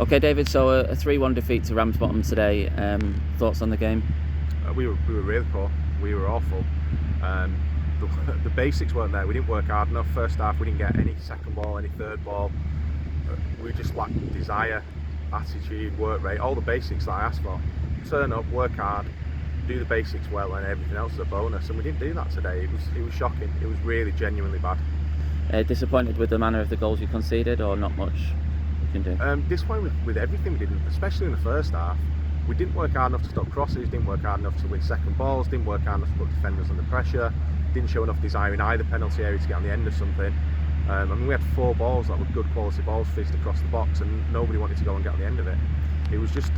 Okay, David, so a 3-1 defeat to Ramsbottom today. Thoughts on the game? We were really poor. We were awful. The basics weren't there. We didn't work hard enough. First half, we didn't get any second ball, any third ball. We just lacked desire, attitude, work rate, all the basics that I asked for. Turn up, work hard, do the basics well, and everything else is a bonus. And we didn't do that today. It was shocking. It was really genuinely bad. Disappointed with the manner of the goals you conceded, or not much you can do? Disappointed with everything we did, especially in the first half. We didn't work hard enough to stop crosses, didn't work hard enough to win second balls, didn't work hard enough to put defenders under pressure, didn't show enough desire in either penalty area to get on the end of something. We had 4 balls that were good quality balls fizzed across the box, and nobody wanted to go and get on the end of it. It was just.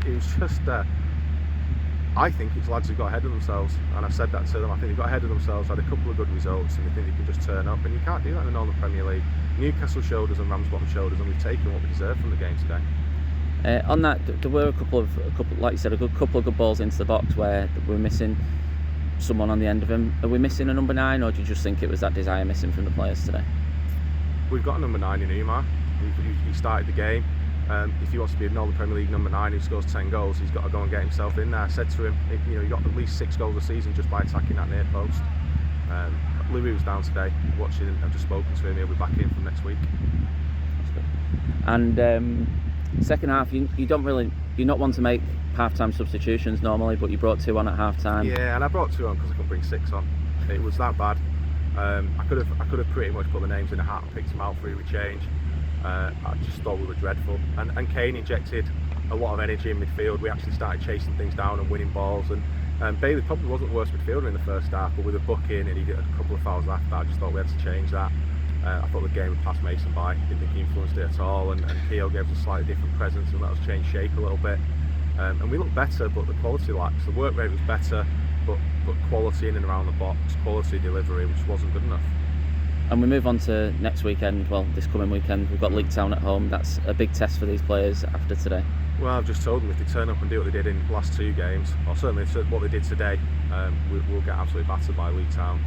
I think it's lads who got ahead of themselves, and I've said that to them. I think they got ahead of themselves, had a couple of good results, and they think they can just turn up. And you can't do that in the Northern Premier League. Newcastle showed us and Ramsbottom showed us, and we've taken what we deserve from the game today. On that, there were a couple, like you said, couple of good balls into the box where we're missing someone on the end of them. Are we missing a number 9, or do you just think it was that desire missing from the players today? We've got a number 9 in Umar. He started the game. If he wants to be a Northern Premier League number 9 who scores 10 goals, he's got to go and get himself in there. I said to him, he got at least 6 goals a season just by attacking that near post. Louis was down today watching, and I've just spoken to him. He'll be back in from next week. That's good. And second half, you're not one to make half-time substitutions normally, but you brought 2 on at half-time. Yeah, and I brought 2 on because I couldn't bring 6 on. It was that bad. I could have pretty much put the names in a hat and picked them out for every change. I just thought we were dreadful, and Kane injected a lot of energy in midfield. We actually started chasing things down and winning balls, and Bailey probably wasn't the worst midfielder in the first half, but with a book in and he did a couple of fouls after, I just thought we had to change that. I thought the game would pass Mason by. Didn't think he influenced it at all, and Keogh gave us a slightly different presence and let us change shape a little bit. And we looked better, but the quality lacks. The work rate was better, but quality in and around the box, quality delivery, which wasn't good enough. And we move on to next weekend, this coming weekend. We've got League Town at home. That's a big test for these players after today. Well, I've just told them if they turn up and do what they did in the last 2 games, or certainly what they did today, we'll get absolutely battered by League Town.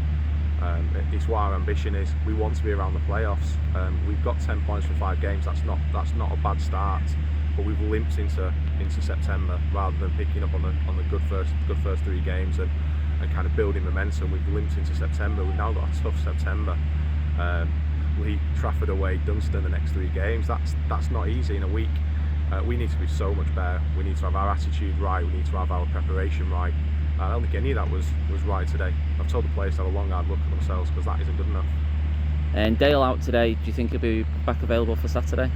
It's what our ambition is. We want to be around the playoffs. We've got 10 points from 5 games. That's not a bad start, but we've limped into September rather than picking up on the good first 3 games and kind of building momentum. We've limped into September. We've now got a tough September. League, Trafford away, Dunstan the next 3 games. That's not easy in a week. We need to be so much better. We need to have our attitude right. We need to have our preparation right. I don't think any of that was right today. I've told the players to have a long hard look at themselves because that isn't good enough. And Dale out today. Do you think he'll be back available for Saturday?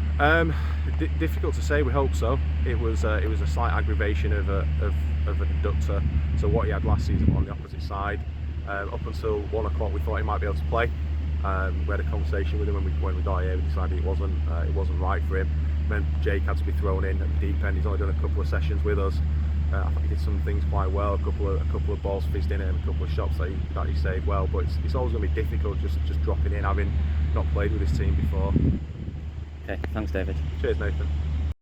Difficult to say. We hope so. It was a slight aggravation of an adductor to what he had last season on the opposite side. Up until 1 o'clock, we thought he might be able to play. We had a conversation with him when we got here. We decided it wasn't right for him. Then Jake had to be thrown in at the deep end. He's only done a couple of sessions with us. I think he did some things quite well. A couple of balls fizzed in it, and a couple of shots that he saved well. But it's always going to be difficult just dropping in, having not played with this team before. Okay, thanks, David. Cheers, Nathan.